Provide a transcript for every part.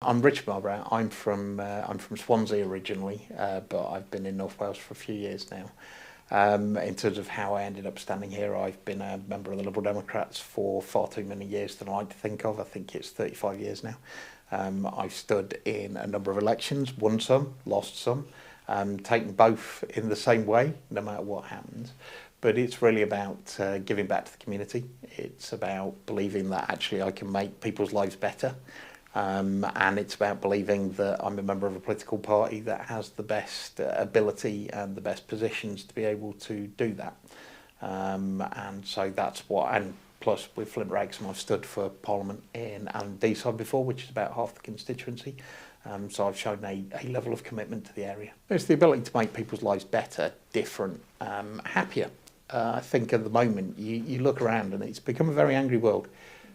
I'm Richard Marbrow. I'm from Swansea originally, but I've been in North Wales for a few years now. In terms of how I ended up standing here, I've been a member of the Liberal Democrats for far too many years than I like to think of. I think it's 35 years now. I've stood in a number of elections, won some, lost some, taken both in the same way, no matter what happens. But it's really about giving back to the community. It's about believing that actually I can make people's lives better. And it's about believing that I'm a member of a political party that has the best ability and the best positions to be able to do that. And so that's what, and plus with Fflint Wrecsam I've stood for Parliament in Deeside before, which is about half the constituency. So I've shown a level of commitment to the area. It's the ability to make people's lives better, different, happier. I think at the moment you look around and it's become a very angry world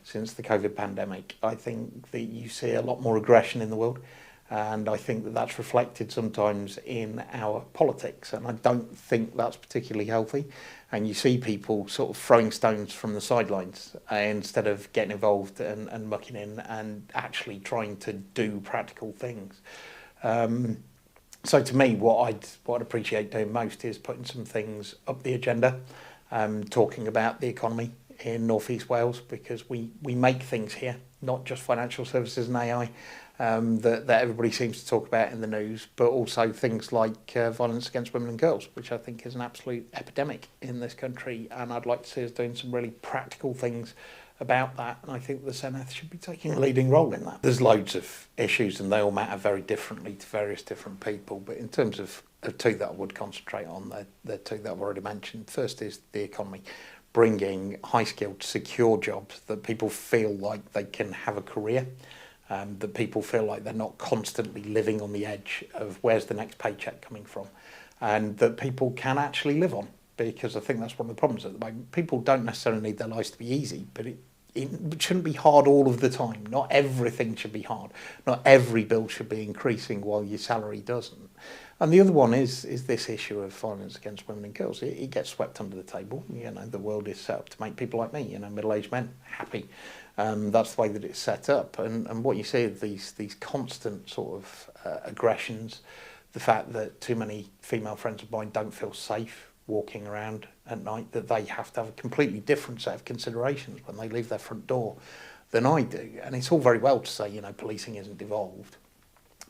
since the COVID pandemic. I think that you see a lot more aggression in the world, and I think that that's reflected sometimes in our politics, and I don't think that's particularly healthy. And you see people sort of throwing stones from the sidelines instead of getting involved and mucking in and actually trying to do practical things. So to me, what I'd appreciate doing most is putting some things up the agenda, talking about the economy in North East Wales, because we make things here, not just financial services and AI that everybody seems to talk about in the news, but also things like violence against women and girls, which I think is an absolute epidemic in this country, and I'd like to see us doing some really practical things about that, and I think the Senedd should be taking a leading role in that. There's loads of issues and they all matter very differently to various different people, but in terms of two that I would concentrate on, the two that I've already mentioned. First is the economy, bringing high-skilled, secure jobs that people feel like they can have a career, that people feel like they're not constantly living on the edge of where's the next paycheck coming from, and that people can actually live on. Because I think that's one of the problems at the moment. People don't necessarily need their lives to be easy, but it shouldn't be hard all of the time. Not everything should be hard. Not every bill should be increasing while your salary doesn't. And the other one is this issue of violence against women and girls. It gets swept under the table. You know, the world is set up to make people like me, you know, middle-aged men, happy. That's the way that it's set up. And what you see are these constant sort of aggressions, the fact that too many female friends of mine don't feel safe walking around at night, that they have to have a completely different set of considerations when they leave their front door than I do. And it's all very well to say, you know, policing isn't devolved.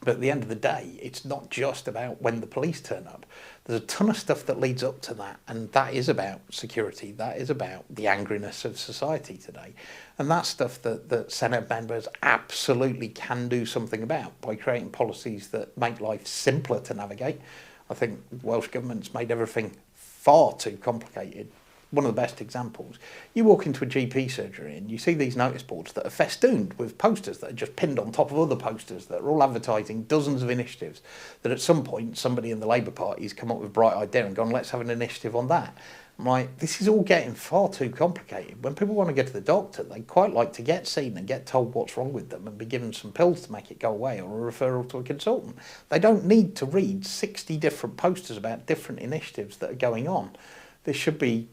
But at the end of the day, it's not just about when the police turn up. There's a ton of stuff that leads up to that, and that is about security. That is about the angriness of society today. And that's stuff that Senedd members absolutely can do something about by creating policies that make life simpler to navigate. I think the Welsh Government's made everything far too complicated. One of the best examples, you walk into a GP surgery and you see these notice boards that are festooned with posters that are just pinned on top of other posters that are all advertising dozens of initiatives that at some point somebody in the Labour Party has come up with a bright idea and gone, let's have an initiative on that. I'm like, this is all getting far too complicated. When people want to go to the doctor, they quite like to get seen and get told what's wrong with them and be given some pills to make it go away, or a referral to a consultant. They don't need to read 60 different posters about different initiatives that are going on. This should be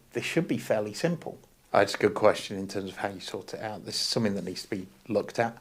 fairly simple. It's a good question in terms of how you sort it out. This is something that needs to be looked at.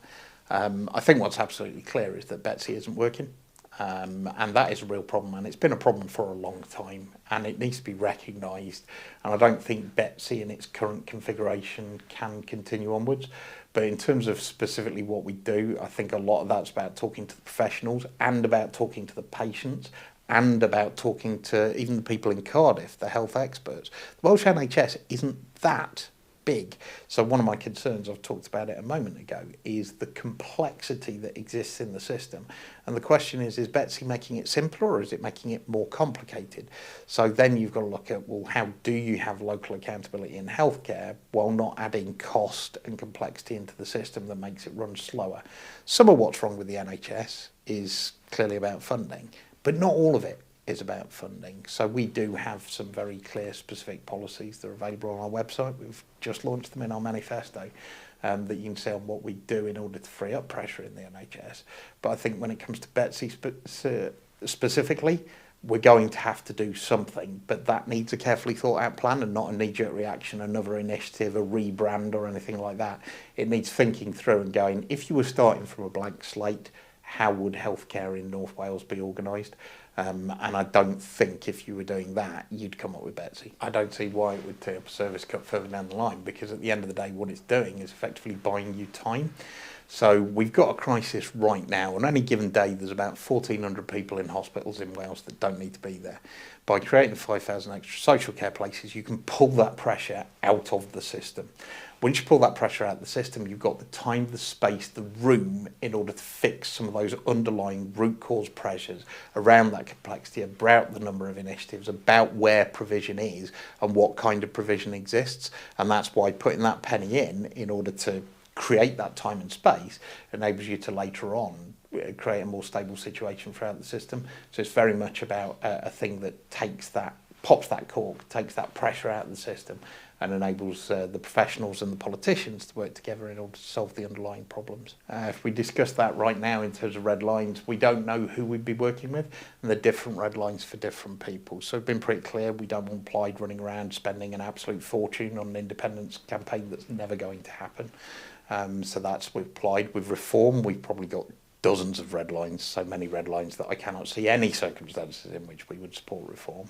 I think what's absolutely clear is that Betsy isn't working. And that is a real problem, and it's been a problem for a long time, and it needs to be recognised. And I don't think Betsy in its current configuration can continue onwards. But in terms of specifically what we do, I think a lot of that's about talking to the professionals and about talking to the patients and about talking to even the people in Cardiff, the health experts. The Welsh NHS isn't that big. So one of my concerns, I've talked about it a moment ago, is the complexity that exists in the system. And the question is Betsy making it simpler, or is it making it more complicated? So then you've got to look at, well, how do you have local accountability in healthcare while not adding cost and complexity into the system that makes it run slower? Some of what's wrong with the NHS is clearly about funding, but not all of it is about funding. So we do have some very clear specific policies that are available on our website. We've just launched them in our manifesto that you can see on what we do in order to free up pressure in the NHS. But I think when it comes to Betsy specifically, we're going to have to do something, but that needs a carefully thought out plan and not a knee-jerk reaction, another initiative, a rebrand or anything like that. It needs thinking through and going, if you were starting from a blank slate, how would healthcare in North Wales be organised? And I don't think if you were doing that, you'd come up with Betsy. I don't see why it would take up a service cut further down the line, because at the end of the day, what it's doing is effectively buying you time. So we've got a crisis right now. On any given day, there's about 1,400 people in hospitals in Wales that don't need to be there. By creating 5,000 extra social care places, you can pull that pressure out of the system. Once you pull that pressure out of the system, you've got the time, the space, the room in order to fix some of those underlying root cause pressures around that complexity, about the number of initiatives, about where provision is and what kind of provision exists. And that's why putting that penny in order to create that time and space enables you to later on create a more stable situation throughout the system. So it's very much about a thing that takes that, pops that cork, takes that pressure out of the system and enables the professionals and the politicians to work together in order to solve the underlying problems. If we discuss that right now in terms of red lines, we don't know who we'd be working with, and they're different red lines for different people. So we've been pretty clear, we don't want Plaid running around spending an absolute fortune on an independence campaign that's never going to happen. So that's with Plaid. With Reform, we've probably got dozens of red lines, so many red lines that I cannot see any circumstances in which we would support Reform.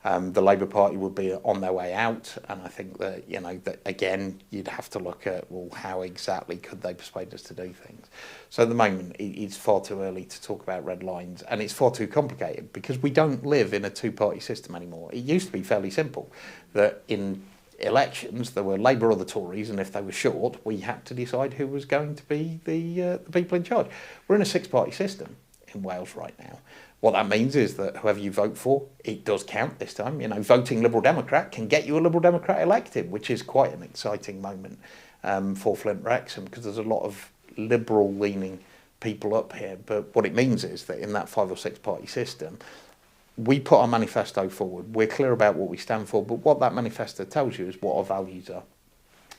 The Labour Party would be on their way out, and I think that, you know, that again, you'd have to look at, well, how exactly could they persuade us to do things? So at the moment, it's far too early to talk about red lines, and it's far too complicated because we don't live in a two-party system anymore. It used to be fairly simple, that in elections there were Labour or the Tories, and if they were short, we had to decide who was going to be the people in charge. We're in a six-party system in Wales right now. What that means is that whoever you vote for, it does count this time. You know, voting Liberal Democrat can get you a Liberal Democrat elected, which is quite an exciting moment for Fflint Wrecsam, because there's a lot of Liberal-leaning people up here. But what it means is that in that 5 or 6 party system, we put our manifesto forward. We're clear about what we stand for, but what that manifesto tells you is what our values are.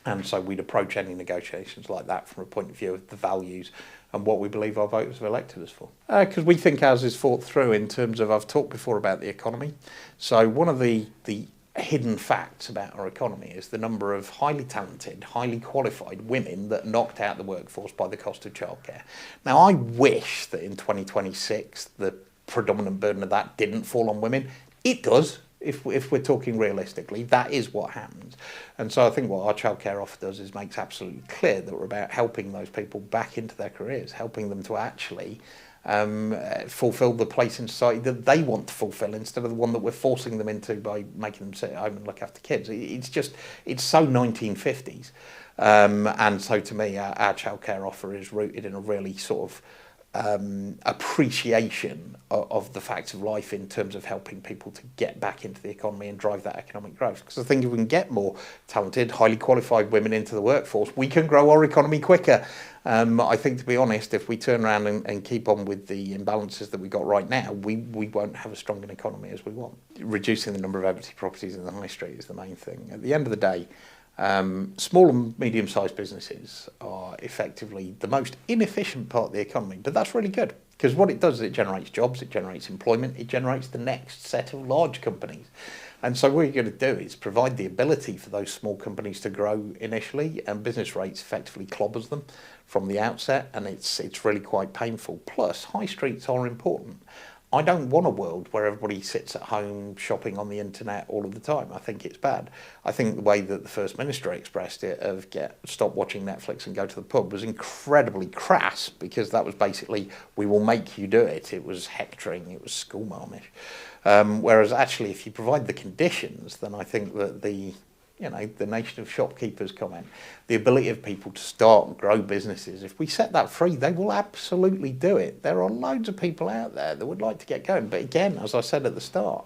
And so we'd approach any negotiations like that from a point of view of the values and what we believe our voters have elected us for. Because we think ours is thought through in terms of, I've talked before about the economy. So one of the hidden facts about our economy is the number of highly talented, highly qualified women that knocked out the workforce by the cost of childcare. Now, I wish that in 2026 the predominant burden of that didn't fall on women. It does. If we're talking realistically, that is what happens. And so I think what our childcare offer does is makes absolutely clear that we're about helping those people back into their careers, helping them to actually fulfil the place in society that they want to fulfil instead of the one that we're forcing them into by making them sit at home and look after kids. It's so 1950s. And so to me, our childcare offer is rooted in a really sort of appreciation of the facts of life in terms of helping people to get back into the economy and drive that economic growth. Because I think if we can get more talented, highly qualified women into the workforce, we can grow our economy quicker. I think, to be honest, if we turn around and keep on with the imbalances that we've got right now, we won't have as strong an economy as we want. Reducing the number of empty properties in the high street is the main thing. At the end of the day, small and medium-sized businesses are effectively the most inefficient part of the economy, but that's really good because what it does is it generates jobs, it generates employment, it generates the next set of large companies. And so what you're going to do is provide the ability for those small companies to grow initially, and business rates effectively clobbers them from the outset, and it's really quite painful. Plus, high streets are important. I don't want a world where everybody sits at home shopping on the internet all of the time. I think it's bad. I think the way that the First Minister expressed it of stop watching Netflix and go to the pub was incredibly crass, because that was basically, we will make you do it. It was hectoring, it was schoolmarmish. Whereas actually, if you provide the conditions, then I think that the nation of shopkeepers comment, the ability of people to start and grow businesses, if we set that free, they will absolutely do it. There are loads of people out there that would like to get going. But again, as I said at the start,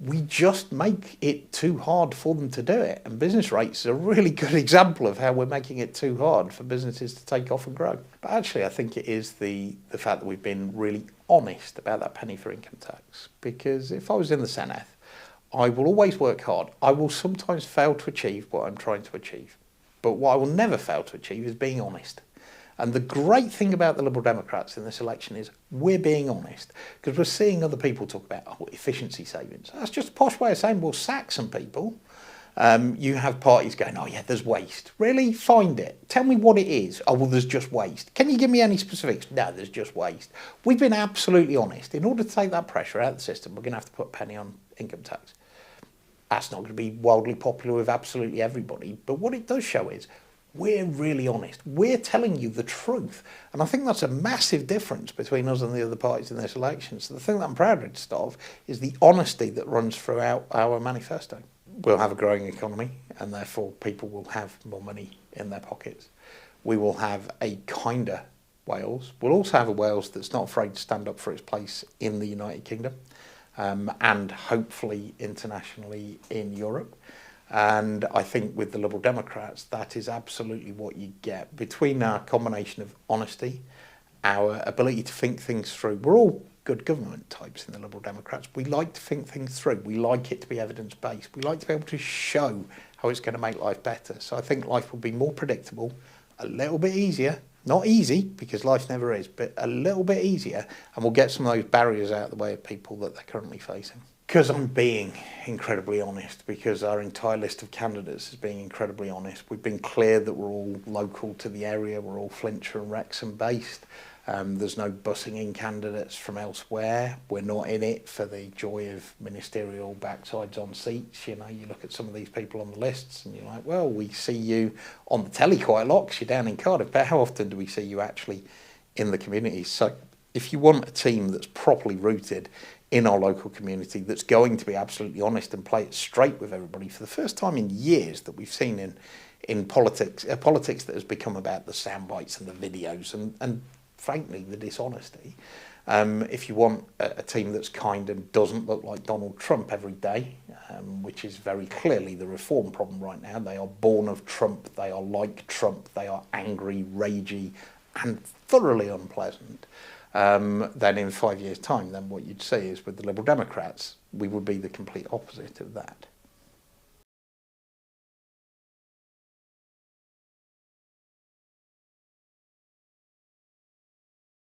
we just make it too hard for them to do it. And business rates are a really good example of how we're making it too hard for businesses to take off and grow. But actually, I think it is the fact that we've been really honest about that penny for income tax. Because if I was in the Senedd, I will always work hard. I will sometimes fail to achieve what I'm trying to achieve. But what I will never fail to achieve is being honest. And the great thing about the Liberal Democrats in this election is we're being honest, because we're seeing other people talk about efficiency savings. That's just a posh way of saying we'll sack some people. You have parties going, oh yeah, there's waste. Really? Find it. Tell me what it is. Oh, well, there's just waste. Can you give me any specifics? No, there's just waste. We've been absolutely honest. In order to take that pressure out of the system, we're going to have to put a penny on income tax. That's not going to be wildly popular with absolutely everybody. But what it does show is we're really honest. We're telling you the truth. And I think that's a massive difference between us and the other parties in this election. So the thing that I'm proudest of is the honesty that runs throughout our manifesto. We'll have a growing economy, and therefore people will have more money in their pockets. We will have a kinder Wales. We'll also have a Wales that's not afraid to stand up for its place in the United Kingdom, and hopefully internationally in Europe. And I think with the Liberal Democrats, that is absolutely what you get. Between our combination of honesty, our ability to think things through, we're all good government types in the Liberal Democrats. We like to think things through. We like it to be evidence-based. We like to be able to show how it's going to make life better. So I think life will be more predictable, a little bit easier. Not easy, because life never is, but a little bit easier, and we'll get some of those barriers out of the way of people that they're currently facing. Because I'm being incredibly honest, because our entire list of candidates is being incredibly honest. We've been clear that we're all local to the area, we're all Flintshire and Wrexham based. There's no bussing in candidates from elsewhere. We're not in it for the joy of ministerial backsides on seats. You know, you look at some of these people on the lists and you're like, well, we see you on the telly quite a lot because you're down in Cardiff, but how often do we see you actually in the community? So if you want a team that's properly rooted in our local community, that's going to be absolutely honest and play it straight with everybody, for the first time in years that we've seen in politics, politics that has become about the sound bites and the videos and frankly, the dishonesty. If you want a team that's kind and doesn't look like Donald Trump every day, which is very clearly the reform problem right now. They are born of Trump, they are like Trump, they are angry, ragey, and thoroughly unpleasant. Then in 5 years' time, then what you'd see is with the Liberal Democrats, we would be the complete opposite of that.